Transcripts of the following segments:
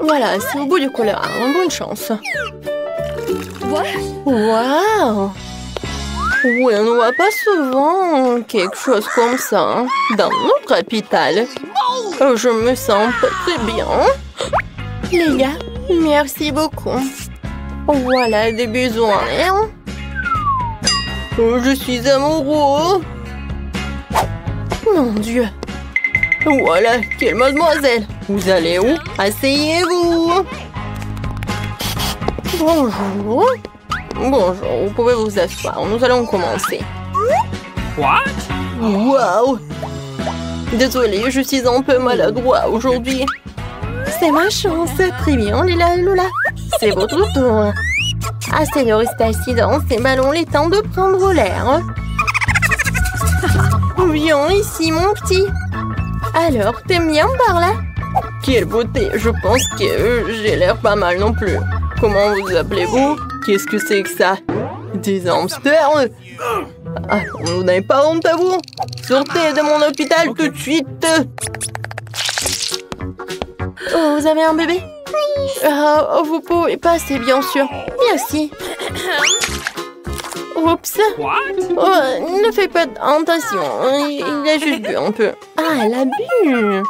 Voilà, c'est au bout du couloir. Bonne chance. Waouh! Oui, on ne voit pas souvent quelque chose comme ça hein, dans notre capitale. Je me sens pas très bien. Les gars, merci beaucoup. Voilà des besoins. Hein? Je suis amoureux. Mon Dieu. Voilà, quelle mademoiselle. Vous allez où? Asseyez-vous. Bonjour. Bonjour, vous pouvez vous asseoir. Nous allons commencer. What? Waouh! Désolée, je suis un peu maladroit aujourd'hui. C'est ma chance. Très bien, Lila et Lola. C'est votre tour. Assez de rester assis dans ces ballons, les temps de prendre l'air. Viens ici, mon petit. Alors, t'aimes bien par là? Quelle beauté! Je pense que j'ai l'air pas mal non plus. Comment vous appelez-vous? Qu'est-ce que c'est que ça? Des hamsters? Ah, vous n'avez pas honte à vous? Sortez de mon hôpital tout de suite! Oh, vous avez un bébé? Vous pouvez passer, bien sûr. Merci. Oups. Oh, ne fais pas attention. Il a juste bu un peu. Ah, elle a bu.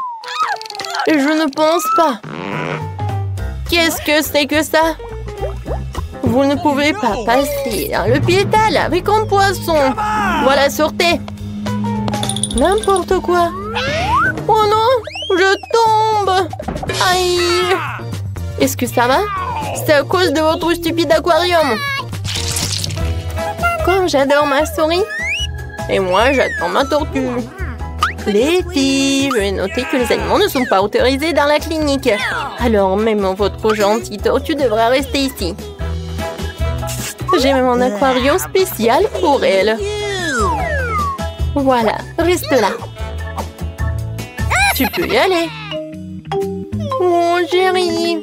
Je ne pense pas. Qu'est-ce que c'est que ça? Vous ne pouvez pas passer dans le piétal avec un poisson. Voilà, sortez. N'importe quoi. Oh non, je tombe. Aïe. Est-ce que ça va? C'est à cause de votre stupide aquarium. Comme j'adore ma souris. Et moi, j'attends ma tortue. Les filles, je vais noter que les animaux ne sont pas autorisés dans la clinique. Alors, même votre gentille tortue devra rester ici. J'ai même un aquarium spécial pour elle. Voilà, reste là. Tu peux y aller. Oh, chérie.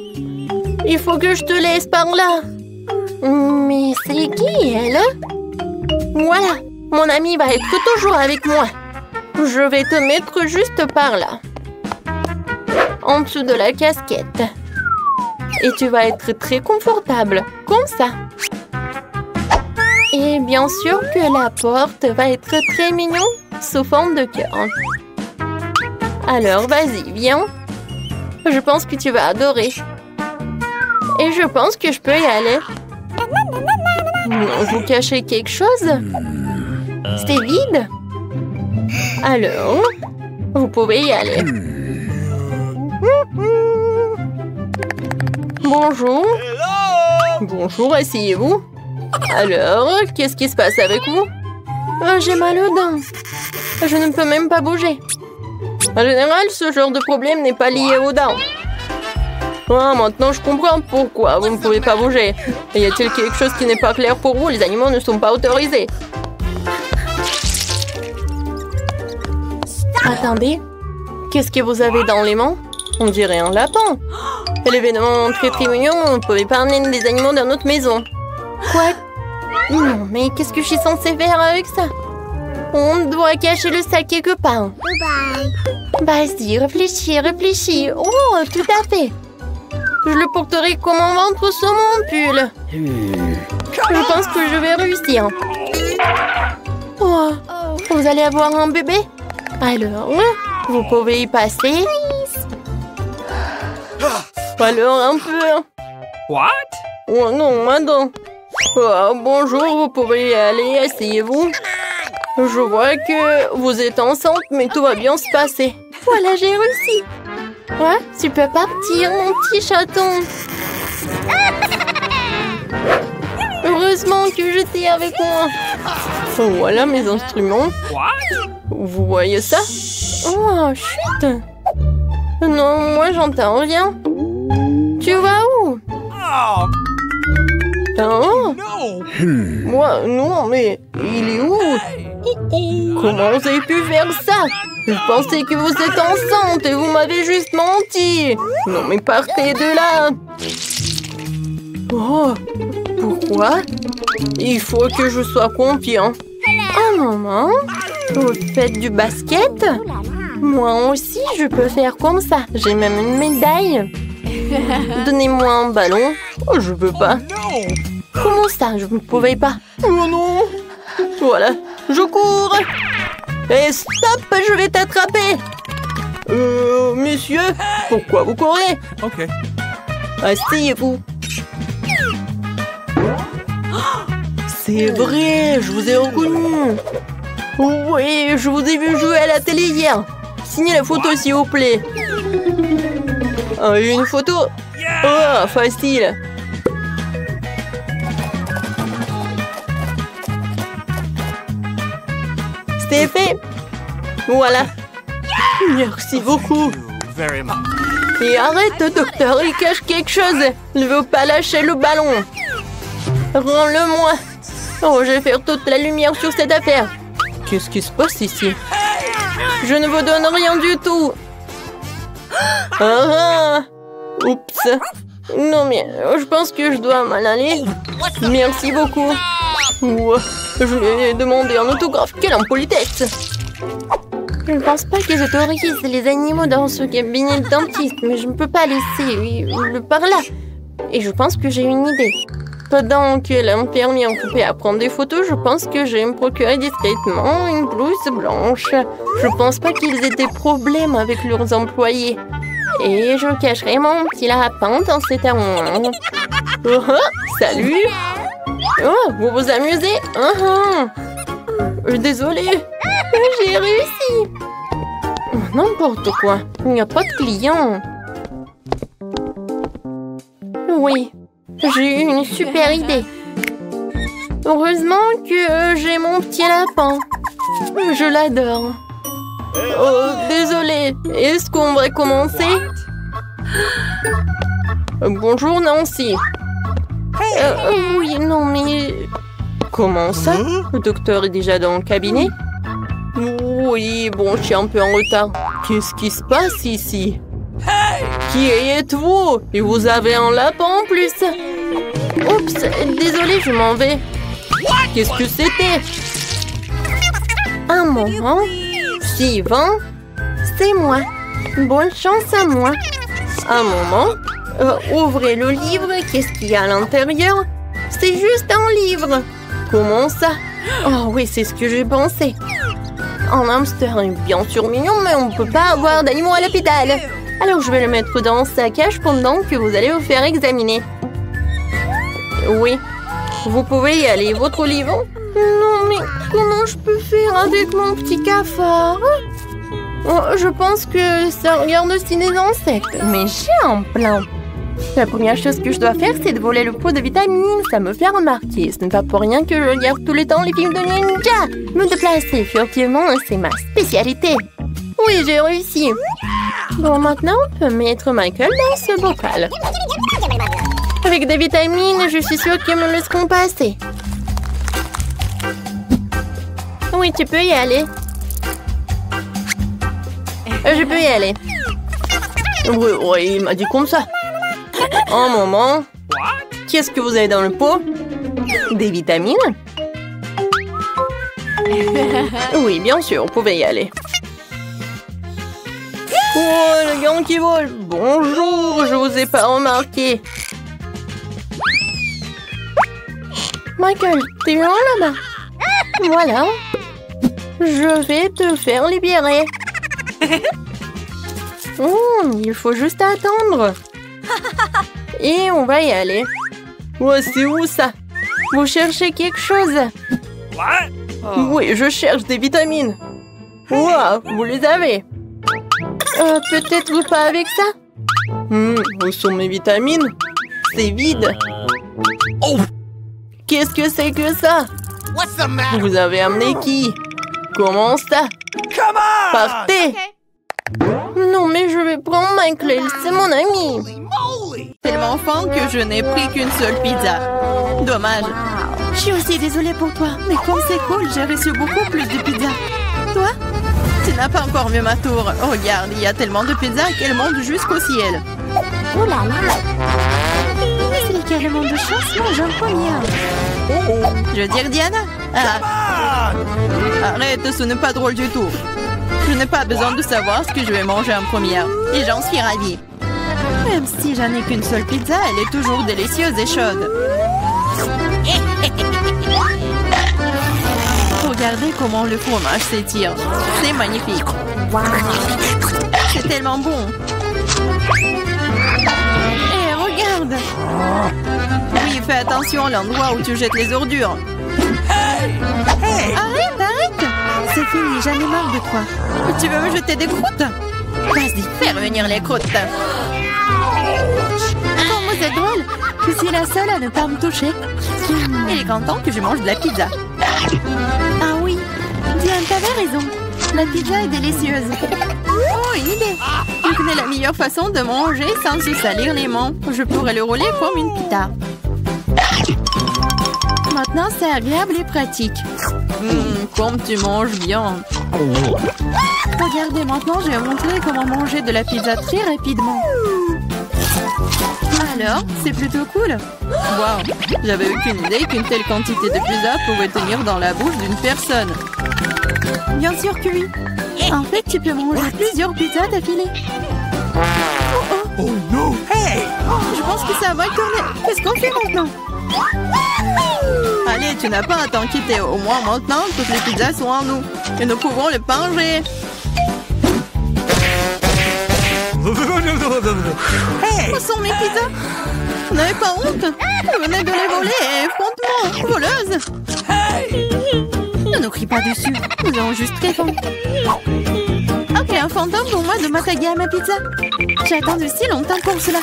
Il faut que je te laisse par là. Mais c'est qui, elle? Voilà, mon ami va être toujours avec moi. Je vais te mettre juste par là. En dessous de la casquette. Et tu vas être très confortable, comme ça. Et bien sûr que la porte va être très mignon, sous forme de cœur. Alors, vas-y, viens. Je pense que tu vas adorer. Et je pense que je peux y aller. Vous cachez quelque chose? C'est vide? Alors, vous pouvez y aller. Bonjour. Bonjour, asseyez-vous. Alors, qu'est-ce qui se passe avec vous? J'ai mal aux dents. Je ne peux même pas bouger. En général, ce genre de problème n'est pas lié aux dents. Ah, maintenant je comprends pourquoi vous ne pouvez pas bouger. Y a-t-il quelque chose qui n'est pas clair pour vous? Les animaux ne sont pas autorisés. Attendez, qu'est-ce que vous avez dans les mains? On dirait un lapin. L'événement très très mignon, on ne pouvait pas amener des animaux dans notre maison. Quoi? Non, mais qu'est-ce que je suis censée faire avec ça? On doit cacher le sac quelque part. Vas-y, réfléchis, réfléchis. Oh, tout à fait. Je le porterai comme un ventre sur mon pull. Je pense que je vais réussir. Oh, vous allez avoir un bébé? Alors, vous pouvez y passer. Alors, un peu. What? Oh non, madame. Oh, bonjour, vous pouvez y aller, asseyez-vous. Je vois que vous êtes enceinte, mais tout va bien se passer. Voilà, j'ai réussi. Ouais, tu peux partir, mon petit chaton. Heureusement que j'étais avec moi. Voilà mes instruments. Vous voyez ça? Oh, chut. Non, moi j'entends rien. Tu vas où? Hein? Moi, non, mais il est où? Comment vous avez pu faire ça? Je pensais que vous êtes enceinte et vous m'avez juste menti. Non, mais partez de là. Oh, pourquoi? Il faut que je sois confiant. Oh, maman, vous faites du basket? Moi aussi, je peux faire comme ça. J'ai même une médaille. Donnez-moi un ballon. Oh, je veux pas. Comment ça, je ne pouvais pas? Oh non. Voilà, je cours. Et stop, je vais t'attraper. Monsieur, pourquoi vous courez? Ok. Asseyez-vous. C'est vrai, je vous ai reconnu. Oui, je vous ai vu jouer à la télé hier. Signez la photo s'il vous plaît. Une photo? Oh, facile. C'est fait. Voilà. Merci beaucoup. Very much. Et arrête, docteur, il cache quelque chose. Ne veut pas lâcher le ballon. Rends-le-moi. Oh, je vais faire toute la lumière sur cette affaire. Qu'est-ce qui se passe ici? Je ne vous donne rien du tout. Oups. Non, mais je pense que je dois m'en aller. Merci beaucoup. Ouah, je lui ai demandé un autographe. Quelle impolitesse. Je ne pense pas qu'ils autorisent les animaux dans ce cabinet de dentiste, mais je ne peux pas laisser le par là. Et je pense que j'ai une idée. Pendant que l'infirmière occupée à prendre des photos, je pense que je vais me procurer discrètement une blouse blanche. Je pense pas qu'ils aient des problèmes avec leurs employés. Et je cacherai mon petit lapin dans cet armoire. Oh, salut! Oh, vous vous amusez? Désolée, j'ai réussi. N'importe quoi, il n'y a pas de clients. Oui, j'ai eu une super idée. Heureusement que j'ai mon petit lapin. Je l'adore. Oh, désolée, est-ce qu'on va commencer? Bonjour Nancy. Oui, non mais... Comment ça? Le docteur est déjà dans le cabinet? Oui, bon, je suis un peu en retard. Qu'est-ce qui se passe ici? Qui êtes-vous? Et vous avez un lapin en plus? Oups, désolé, je m'en vais. Qu'est-ce que c'était? Un moment. Sylvain, c'est moi. Bonne chance à moi. Un moment. Ouvrez le livre. Qu'est-ce qu'il y a à l'intérieur? C'est juste un livre. Comment ça? Oh oui, c'est ce que j'ai pensé. Un hamster est bien sûr mignon, mais on ne peut pas avoir d'animaux à l'hôpital. Alors je vais le mettre dans sa cage pendant que vous allez vous faire examiner. Oui, vous pouvez y aller. Votre livre? Non, mais comment je peux faire avec mon petit cafard? Oh, je pense que ça regarde aussi les insectes. Mais j'ai un plan. La première chose que je dois faire, c'est de voler le pot de vitamines. Ça me fait remarquer. Ce n'est pas pour rien que je regarde tout le temps les films de ninja. Me déplacer furtivement, c'est ma spécialité. Oui, j'ai réussi. Bon, maintenant, on peut mettre Michael dans ce bocal. Avec des vitamines, je suis sûre qu'ils me laisseront passer. Oui, tu peux y aller. Je peux y aller. Oui, il m'a dit comme ça. Un moment. Qu'est-ce que vous avez dans le pot? Des vitamines? Oui, bien sûr, vous pouvez y aller. Oh, le gant qui vole. Bonjour, je vous ai pas remarqué. Michael, t'es loin là-bas? Voilà. Je vais te faire libérer. Il faut juste attendre. Et on va y aller. Ouais, c'est où ça? Vous cherchez quelque chose? Oui, je cherche des vitamines. Wow, vous les avez. Peut-être pas avec ça? Où sont mes vitamines? C'est vide. Oh! Qu'est-ce que c'est que ça? Vous avez amené qui? Comment ça? Partez! Non, mais je vais prendre Michael, c'est mon ami. Tellement faim que je n'ai pris qu'une seule pizza. Dommage. Je suis aussi désolée pour toi, mais comme c'est cool, j'ai reçu beaucoup plus de pizza. Toi? Tu n'as pas encore vu ma tour. Regarde, il y a tellement de pizzas qu'elles montent jusqu'au ciel. Oh là là! Celui qui a le monde de chance mange en première. Je veux dire Diana? Arrête, ce n'est pas drôle du tout. Je n'ai pas besoin de savoir ce que je vais manger en première. Et j'en suis ravie. Même si j'en ai qu'une seule pizza, elle est toujours délicieuse et chaude. Regardez comment le fromage s'étire. C'est magnifique. C'est tellement bon. Et regarde. Oui, fais attention à l'endroit où tu jettes les ordures. Arrête, arrête. C'est fini, j'en ai marre de toi. Tu veux me jeter des croûtes? Vas-y, fais revenir les croûtes. Oh, c'est drôle. Je suis la seule à ne pas me toucher. Il est content que je mange de la pizza. Ah oui, Diane, t'avais raison. La pizza est délicieuse. Oh, une idée. Je connais la meilleure façon de manger sans se salir les mains. Je pourrais le rouler comme une pita. Maintenant, c'est agréable et pratique. Comme tu manges bien. Regardez, maintenant, je vais montrer comment manger de la pizza très rapidement. Alors, c'est plutôt cool. Wow, j'avais aucune idée qu'une telle quantité de pizza pouvait tenir dans la bouche d'une personne. Bien sûr que oui. En fait, tu peux manger plusieurs pizzas d'affilée. Oh non, hey! Je pense que ça va tourner. Qu'est-ce qu'on fait maintenant? Allez, tu n'as pas à t'inquiéter. Au moins maintenant, toutes les pizzas sont en nous. Et nous pouvons les manger. Hey! Où sont mes pizzas? Vous n'avez pas honte? Vous venez de les voler et frontement, voleuse! Ne nous crie pas dessus, nous avons juste très faim. Ok, un fantôme pour moi de m'attaquer à ma pizza. J'ai attendu si longtemps pour cela.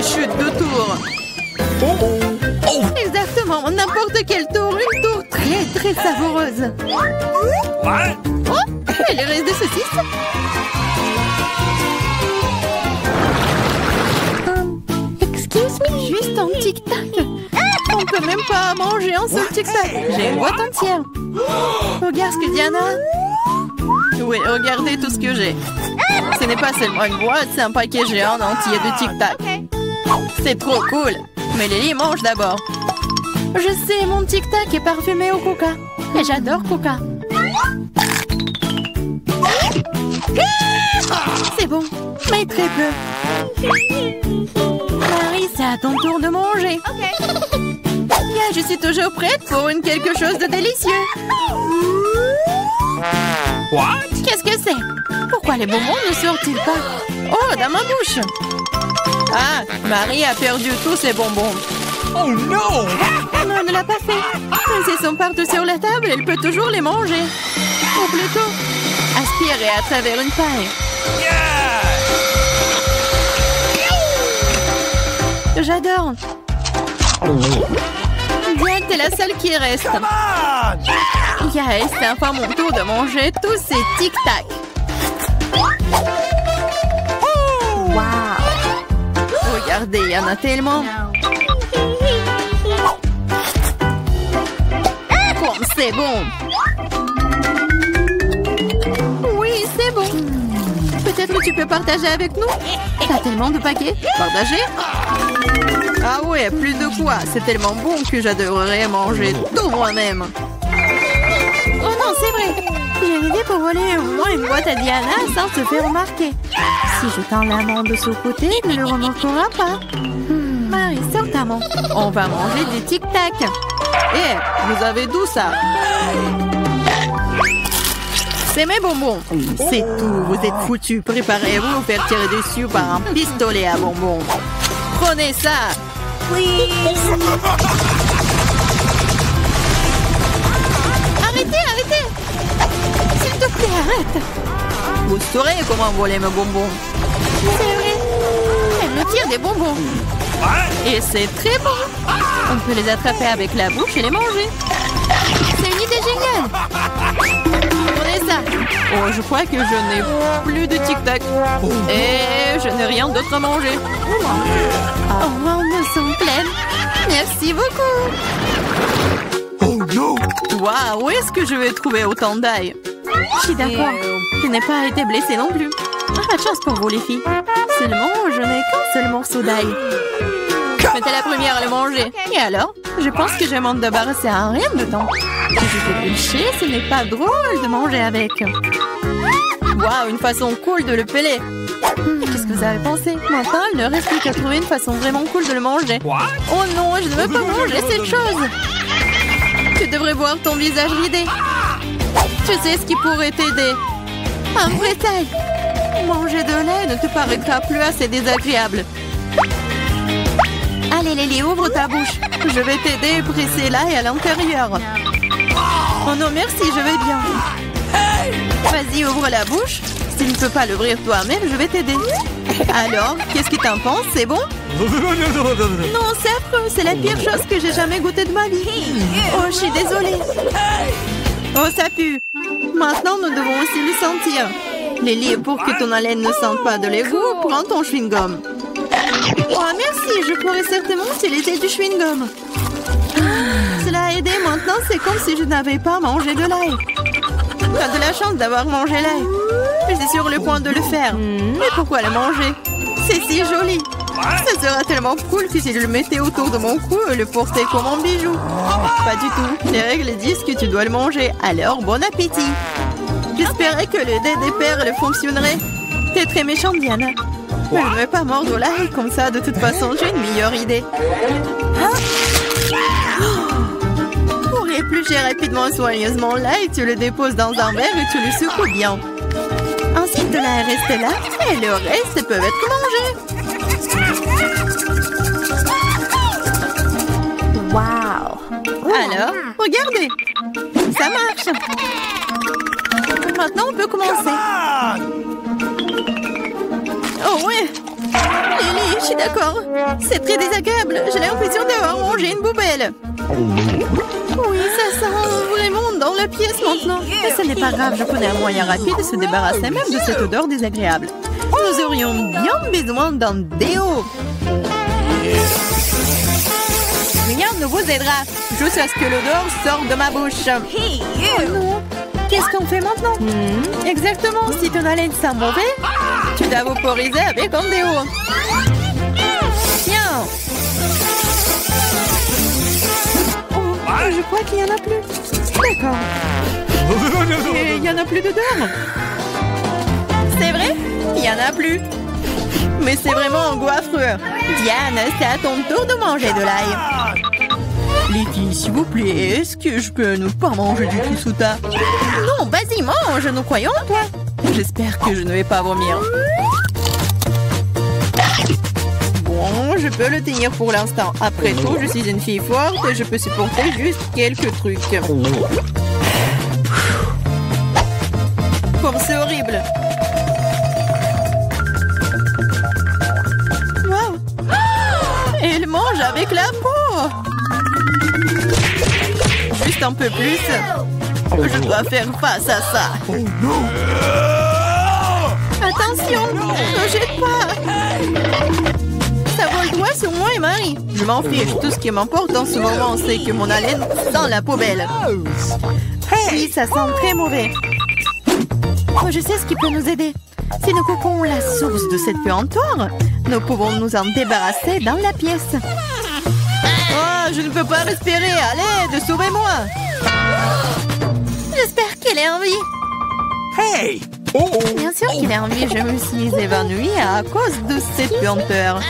Chute de tour. Exactement, n'importe quel tour, une tour très savoureuse. Oh, et les restes de saucisses. Excuse me, juste un tic-tac. On peut même pas manger un seul tic-tac. J'ai une boîte entière. Regarde ce que Diana a. Oui, regardez tout ce que j'ai. Ce n'est pas seulement une boîte, c'est un paquet géant entier de tic-tac. C'est trop cool. Mais Lily mange d'abord. Je sais, mon tic-tac est parfumé au coca. Et j'adore coca. C'est bon, mais très peu. Marie, c'est à ton tour de manger. Yeah, je suis toujours prête pour quelque chose de délicieux. What? Qu'est-ce que c'est? Pourquoi les bonbons ne sortent-ils pas? Oh, dans ma bouche. Ah, Marie a perdu tous ses bonbons. Oh non! Non, elle ne l'a pas fait. Mais s'ils sont partout sur la table, elle peut toujours les manger. Ou plutôt, aspirer à travers une paille. Yeah! J'adore. Diane, t'es la seule qui reste. Yes, c'est enfin mon tour de manger tous ces tic-tac. Wow! Regardez, il y en a tellement. Comme c'est bon. Oui, c'est bon. Peut-être que tu peux partager avec nous? T'as tellement de paquets. Partager? Ah ouais, plus de quoi. C'est tellement bon que j'adorerais manger tout moi-même. Oh non, c'est vrai. J'ai une idée pour voler au moins une boîte à Diana sans se faire remarquer. Si je tends la main de ce côté, il ne le remarquera pas. Marie, sors ta main. On va manger des tic-tac. Eh, vous avez d'où ça? C'est mes bonbons. C'est tout, vous êtes foutus. Préparez-vous à vous faire tirer dessus par un pistolet à bonbons. Prenez ça. Arrêtez. S'il te plaît, arrête. Vous saurez comment voler mes bonbons. C'est vrai. Elle me tire des bonbons. Et c'est très bon. On peut les attraper avec la bouche et les manger. C'est une idée géniale. Prenez ça. Oh, je crois que je n'ai plus de tic-tac. Et je n'ai rien d'autre à manger. Oh, on me sent pleine. Merci beaucoup. Oh non! Waouh, où est-ce que je vais trouver autant d'ail? Je suis d'accord. Je n'ai pas été blessée non plus. Pas de chance pour vous, les filles. Seulement, je n'ai qu'un seul morceau d'ail. Mais t'es la première à le manger. Et alors? Je pense que je vais m'en débarrasser à rien de temps. Si je fais pêcher, ce n'est pas drôle de manger avec. Waouh, une façon cool de le peler. Qu'est-ce que vous avez pensé? Maintenant, il ne reste plus qu'à trouver une façon vraiment cool de le manger. Oh non, je ne veux pas manger cette chose. Tu devrais voir ton visage ridé. Tu sais ce qui pourrait t'aider? Un vrai taille. Manger de lait ne te paraîtra plus assez désagréable. Allez, Lily, ouvre ta bouche. Je vais t'aider à presser l'ail à l'intérieur. Oh non, merci, je vais bien. Vas-y, ouvre la bouche. Si tu ne peux pas l'ouvrir toi-même, je vais t'aider. Alors, qu'est-ce que t'en penses? C'est bon? Non, c'est affreux. C'est la pire chose que j'ai jamais goûté de ma vie. Oh, je suis désolée. Oh, ça pue. Maintenant, nous devons aussi le sentir. Lily, pour que ton haleine ne sente pas de l'égout, prends ton chewing-gum. Oh, merci. Je pourrais certainement utiliser du chewing-gum. Cela a aidé. Maintenant, c'est comme si je n'avais pas mangé de l'ail. T'as de la chance d'avoir mangé l'ail. Je suis sur le point de le faire. Mais pourquoi le manger? C'est si joli. Ça sera tellement cool si je le mettais autour de mon cou et le portais comme un bijou. Pas du tout. Les règles disent que tu dois le manger. Alors, bon appétit. J'espérais que le dé des perles fonctionnerait. T'es très méchante, Diana. Mais je ne vais pas mordre l'ail comme ça. De toute façon, j'ai une meilleure idée. Pour éplucher rapidement et soigneusement l'ail, tu le déposes dans un verre et tu le secoues bien. Ensuite, de l'ail reste là et le reste peut être mangé. Wow! Alors, regardez. Ça marche. Maintenant, on peut commencer. Oh ouais. Lily, je suis d'accord. C'est très désagréable. J'ai l'impression d'avoir mangé une poubelle. Oui, ça sent vraiment dans la pièce maintenant. Mais ce n'est pas grave, je connais un moyen rapide de se débarrasser même de cette odeur désagréable. Nous aurions bien besoin d'un déo. Rien ne vous aidera, jusqu'à ce que l'odeur sorte de ma bouche. Oh non. Qu'est-ce qu'on fait maintenant? Exactement, si ton haleine sent mauvais, tu dois vaporiser avec un déo. Tiens. Je crois qu'il n'y en a plus. D'accord. Et il n'y en a plus d'odeur. C'est vrai? Il n'y en a plus. Mais c'est vraiment un goût affreux. Diane, c'est à ton tour de manger de l'ail. Les filles, s'il vous plaît, est-ce que je peux ne pas manger du tout sous ta... Non, vas-y, mange, nous croyons en toi. J'espère que je ne vais pas vomir. Bon, je peux le tenir pour l'instant. Après tout, je suis une fille forte et je peux supporter juste quelques trucs. Comme c'est horrible. Wow. Elle mange avec la peau. Juste un peu plus. Je dois faire face à ça. Attention, ne jette pas. Ça vole droit sur moi et Marie. Je m'en fiche. Tout ce qui m'importe en ce moment, c'est que mon haleine sent la poubelle. Oui, ça sent très mauvais. Oh, je sais ce qui peut nous aider. Si nous coupons la source de cette puanteur, nous pouvons nous en débarrasser dans la pièce. Oh, je ne peux pas respirer. Allez, sauvez-moi. J'espère qu'elle est en vie. Hey! Bien sûr qu'il est en vie. Je me suis évanouie à cause de cette puanteur.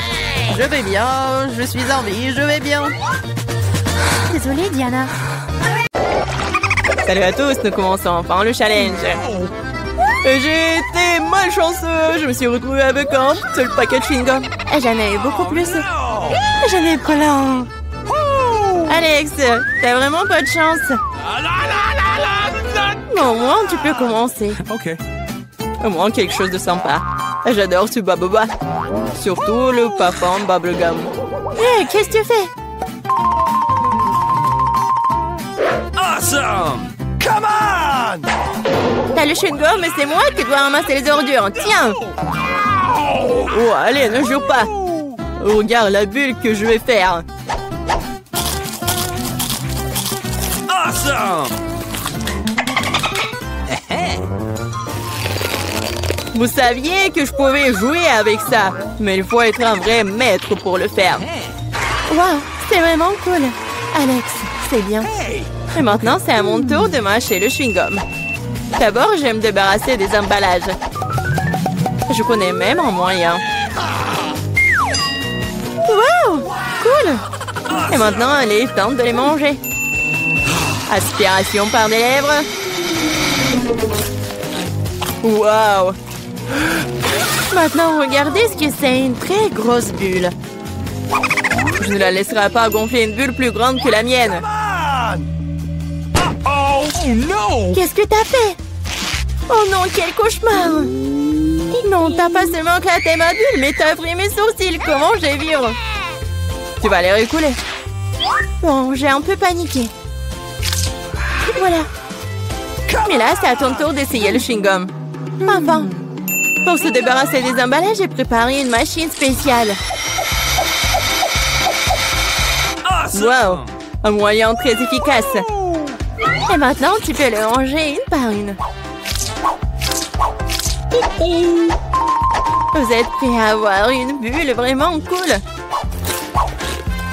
Je vais bien. Je suis en vie. Je vais bien. Désolée, Diana. Salut à tous, nous commençons enfin le challenge. J'ai été malchanceux, je me suis retrouvée avec un seul paquet de chewing-gum. J'en ai eu beaucoup plus. J'en ai plein. Alex, t'as vraiment pas de chance. Bon, au moins tu peux commencer. Ok. Au moins quelque chose de sympa. J'adore ce baboba. Surtout le parfum bubblegum. Hé, qu'est-ce que tu fais? Awesome! Come on! T'as le chewing-gum, mais c'est moi qui dois ramasser les ordures. Tiens! Oh, allez, ne joue pas. Regarde la bulle que je vais faire. Awesome! Vous saviez que je pouvais jouer avec ça, mais il faut être un vrai maître pour le faire. Wow, c'est vraiment cool. Alex, c'est bien. Hey! Et maintenant, c'est à mon tour de mâcher le chewing-gum. D'abord, je vais me débarrasser des emballages. Je connais même un moyen. Wow! Cool! Et maintenant, il est temps de les manger. Aspiration par les lèvres. Wow! Maintenant, regardez ce que c'est, une très grosse bulle. Je ne la laisserai pas gonfler une bulle plus grande que la mienne. Oh no! Qu'est-ce que t'as fait? Oh non, quel cauchemar! Non, t'as pas seulement éclaté ma bulle, mais t'as pris mes sourcils. Comment je vais vivre? Tu vas les récouler. Bon, j'ai un peu paniqué. Voilà. Mais là, c'est à ton tour d'essayer le chewing-gum. Enfin. Pour se débarrasser des emballages, j'ai préparé une machine spéciale. Awesome! Wow! Un moyen très efficace. Et maintenant, tu peux le ranger une par une. Vous êtes prêts à avoir une bulle vraiment cool?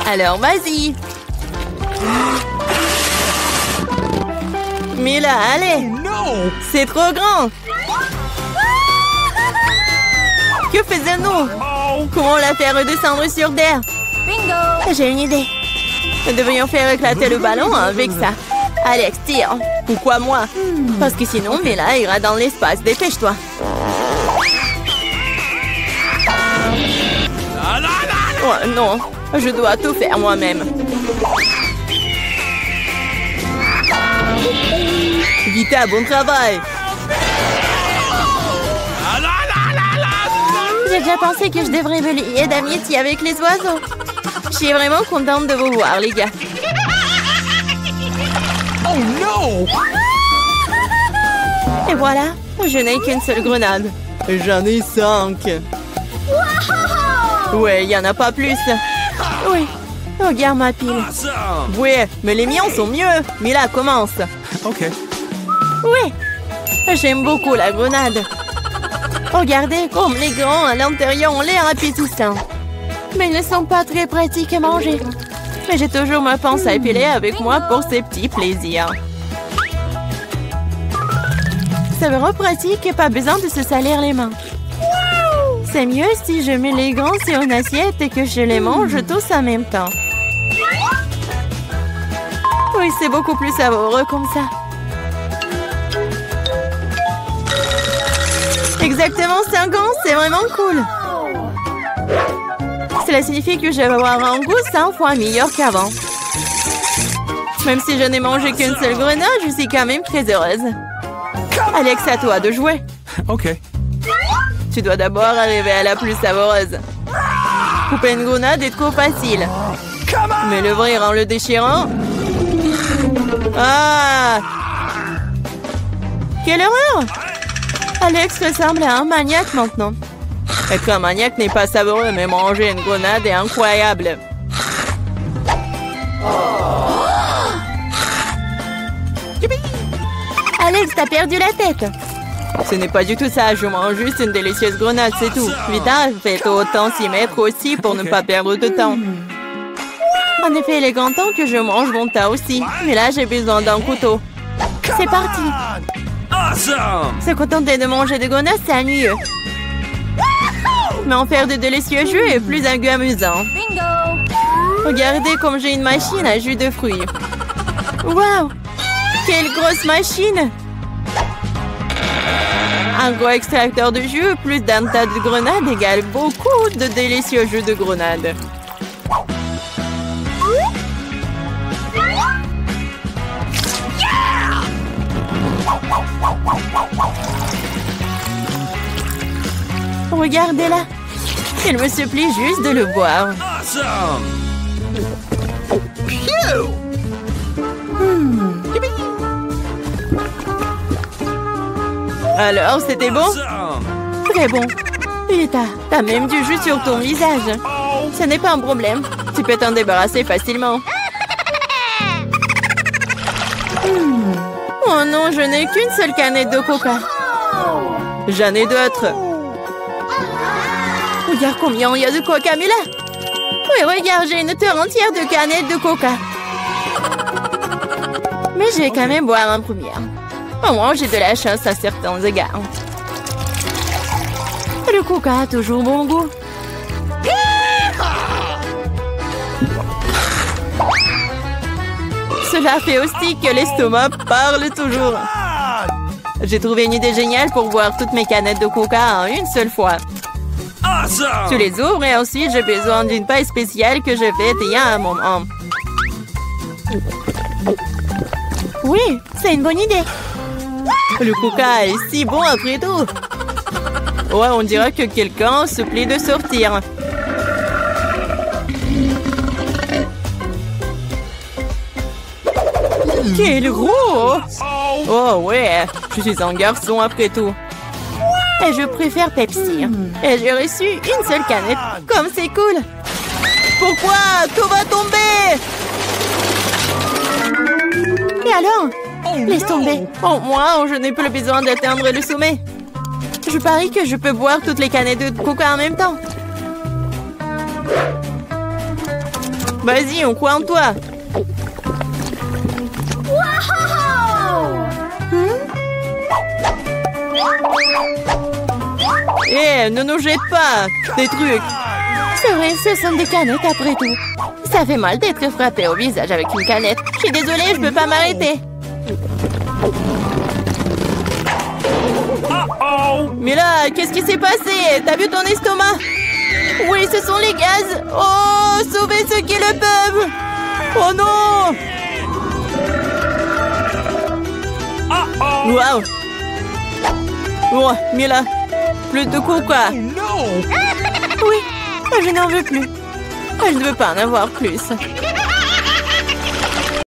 Alors, vas-y! Mais là, allez! No! C'est trop grand! Que faisons-nous? Oh! Comment la faire redescendre sur terre? J'ai une idée. Nous devrions faire éclater le ballon avec ça. Alex, tire. Pourquoi moi? Parce que sinon, Mila ira dans l'espace. Dépêche-toi. Oh non, je dois tout faire moi-même. Vita, bon travail. J'ai déjà pensé que je devrais me lier d'amitié avec les oiseaux. Je suis vraiment contente de vous voir, les gars. Oh no! Et voilà, je n'ai qu'une seule grenade. J'en ai 5. Ouais, il n'y en a pas plus. Oui. Regarde ma pile. Awesome! Ouais, mais les miens sont mieux. Mila, commence. Okay. Oui. J'aime beaucoup la grenade. Regardez comme les grands à l'intérieur ont l'air appétissants. Mais ils ne sont pas très pratiques à manger. Mais j'ai toujours ma pince à épiler avec moi pour ces petits plaisirs. C'est vraiment pratique et pas besoin de se salir les mains. C'est mieux si je mets les grands sur une assiette et que je les mange tous en même temps. Oui, c'est beaucoup plus savoureux comme ça. Exactement 5 ans, c'est vraiment cool. Cela signifie que je vais avoir un goût 100 fois meilleur qu'avant. Même si je n'ai mangé qu'une seule grenade, je suis quand même très heureuse. Alex, à toi de jouer. Okay. Tu dois d'abord arriver à la plus savoureuse. Couper une grenade est trop facile. Mais l'ouvrir en le déchirant... Ah! Quelle horreur! Alex ressemble à un maniaque maintenant. Être un maniaque n'est pas savoureux, mais manger une grenade est incroyable. Alex, t'as perdu la tête. Ce n'est pas du tout ça, je mange juste une délicieuse grenade, c'est tout. Vita, faites autant s'y mettre aussi pour ne pas perdre de temps. En effet, il est grand temps que je mange mon tas aussi. Mais là, j'ai besoin d'un couteau. C'est parti. Awesome! Se contenter de manger des grenades, c'est ennuyeux. Mais en faire de délicieux jus est plus un goût amusant. Regardez comme j'ai une machine à jus de fruits. Waouh! Quelle grosse machine! Un gros extracteur de jus plus d'un tas de grenades égale beaucoup de délicieux jus de grenade. Regardez-la! Il me supplie juste de le boire. Awesome! Alors, c'était bon? Awesome! Très bon. Et t'as même du jus sur ton visage. Oh! Ce n'est pas un problème. Tu peux t'en débarrasser facilement. Oh non, je n'ai qu'une seule canette de coca. J'en ai d'autres. Regarde combien il y a de coca, Mila. Oui, regarde, j'ai une terre entière de canettes de coca. Mais je vais quand même boire en première. Au moins, j'ai de la chance à certains égards. Le coca a toujours bon goût. Cela fait aussi que l'estomac parle toujours. J'ai trouvé une idée géniale pour boire toutes mes canettes de coca en une seule fois. Awesome! Tu les ouvres et ensuite j'ai besoin d'une paille spéciale que je vais il y a un moment. Oui, c'est une bonne idée. Le coca est si bon après tout. Ouais, on dirait que quelqu'un se plaît de sortir. Quel gros! Oh ouais, je suis un garçon après tout. Et je préfère Pepsi. Et j'ai reçu une seule canette. Comme c'est cool. Pourquoi? Tout va tomber! Et alors? Laisse tomber. Au moins, je n'ai plus besoin d'atteindre le sommet. Je parie que je peux boire toutes les canettes de coca en même temps. Vas-y, on croit en toi. Eh, ne nous jette pas des trucs. C'est vrai, ce sont des canettes après tout. Ça fait mal d'être frappé au visage avec une canette. Je suis désolée, je peux pas m'arrêter. Mais là, qu'est-ce qui s'est passé? T'as vu ton estomac? Oui, ce sont les gaz. Oh, sauvez ceux qui le peuvent. Oh non. Waouh. Oh, Mila, plus de coca. Oui, je n'en veux plus. Je ne veux pas en avoir plus.